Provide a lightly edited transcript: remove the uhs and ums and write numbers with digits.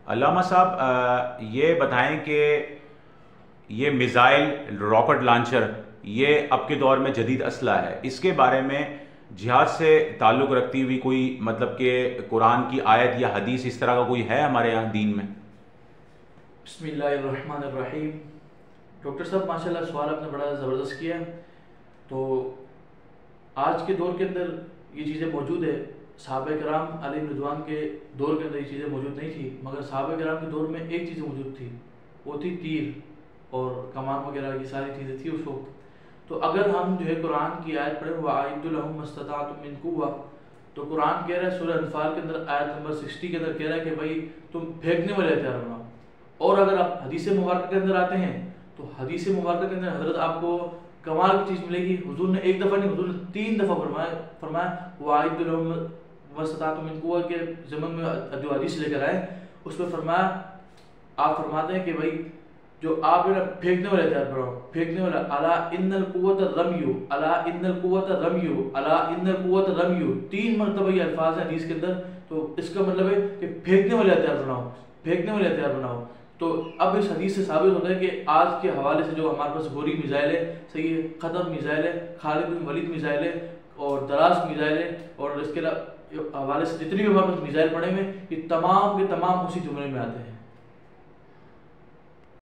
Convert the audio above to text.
अल्लामा साहब ये बताएं कि ये मिज़ाइल रॉकेट लॉन्चर ये अब के दौर में जदीद असला है, इसके बारे में जिहाद से ताल्लुक़ रखती हुई कोई मतलब कि कुरान की आयत या हदीस इस तरह का कोई है हमारे यहाँ दीन में? बिस्मिल्लाहिर्रहमानिर्रहीम। डॉक्टर साहब माशाल्लाह सवाल आपने बड़ा ज़बरदस्त किया। तो आज के दौर के अंदर ये चीज़ें मौजूद है। सहाबा कराम अलैहिम रिज़वान के दौर के अंदर ये चीज़ें मौजूद नहीं थी, मगर सहाबा कराम के दौर में एक चीज़ मौजूद थी, वो थी तीर और कमान वगैरह की सारी चीज़ें थी उस वक्त। तो अगर हम जो है कुरान की आयत पढ़ें वअइद्दु लहुम मस्तताअतुम मिन कुव्वा, तो कुरान कह रहा है सूरह अनफाल के अंदर आयत नंबर 60 के अंदर कह रहा है कि भाई तुम फेंकने वाले हथियार बनाओ। और अगर आप हदीस मुबारक के अंदर आते हैं तो हदीस मुबारक के अंदर हजरत आपको कमाल की चीज़ मिलेगी। हुजूर ने एक दफ़ा नहीं, हुजूर ने 3 दफ़ा फरमाया वअइद्दु लहुम मस्तताअतुम मिन कुव्वा के ज़मन में जो हदीस लेकर आए उसमें फरमाया, आप फरमाते हैं कि भाई जो आप है ना फेंकने वाले हथियार बनाओ, फेंकने वाला अला इन्नल कुव्वत रम्यु, अला इन्नल कुव्वत रम्यु, अला इन्नल कुव्वत रम्यु, 3 मरतबा ये अल्फाज हैं हदीस के अंदर। तो इसका मतलब है कि फेंकने वाले हथियार बनाओ, फेंकने वाले हथियार बनाओ। तो अब इस हदीस से साबित होता है कि आज के हवाले से जो हमारे पास गोरी मिज़ाइल है, सही है, ख़तम मिज़ाइल है, खालिद बिन वलीद मिज़ाइल है और दराज मिज़ाइल है, और इसके हवाले से जितनी भी हमारे पास मिज़ाइल पड़े हुए ये तमाम के तमाम उसी जुमले में आते हैं।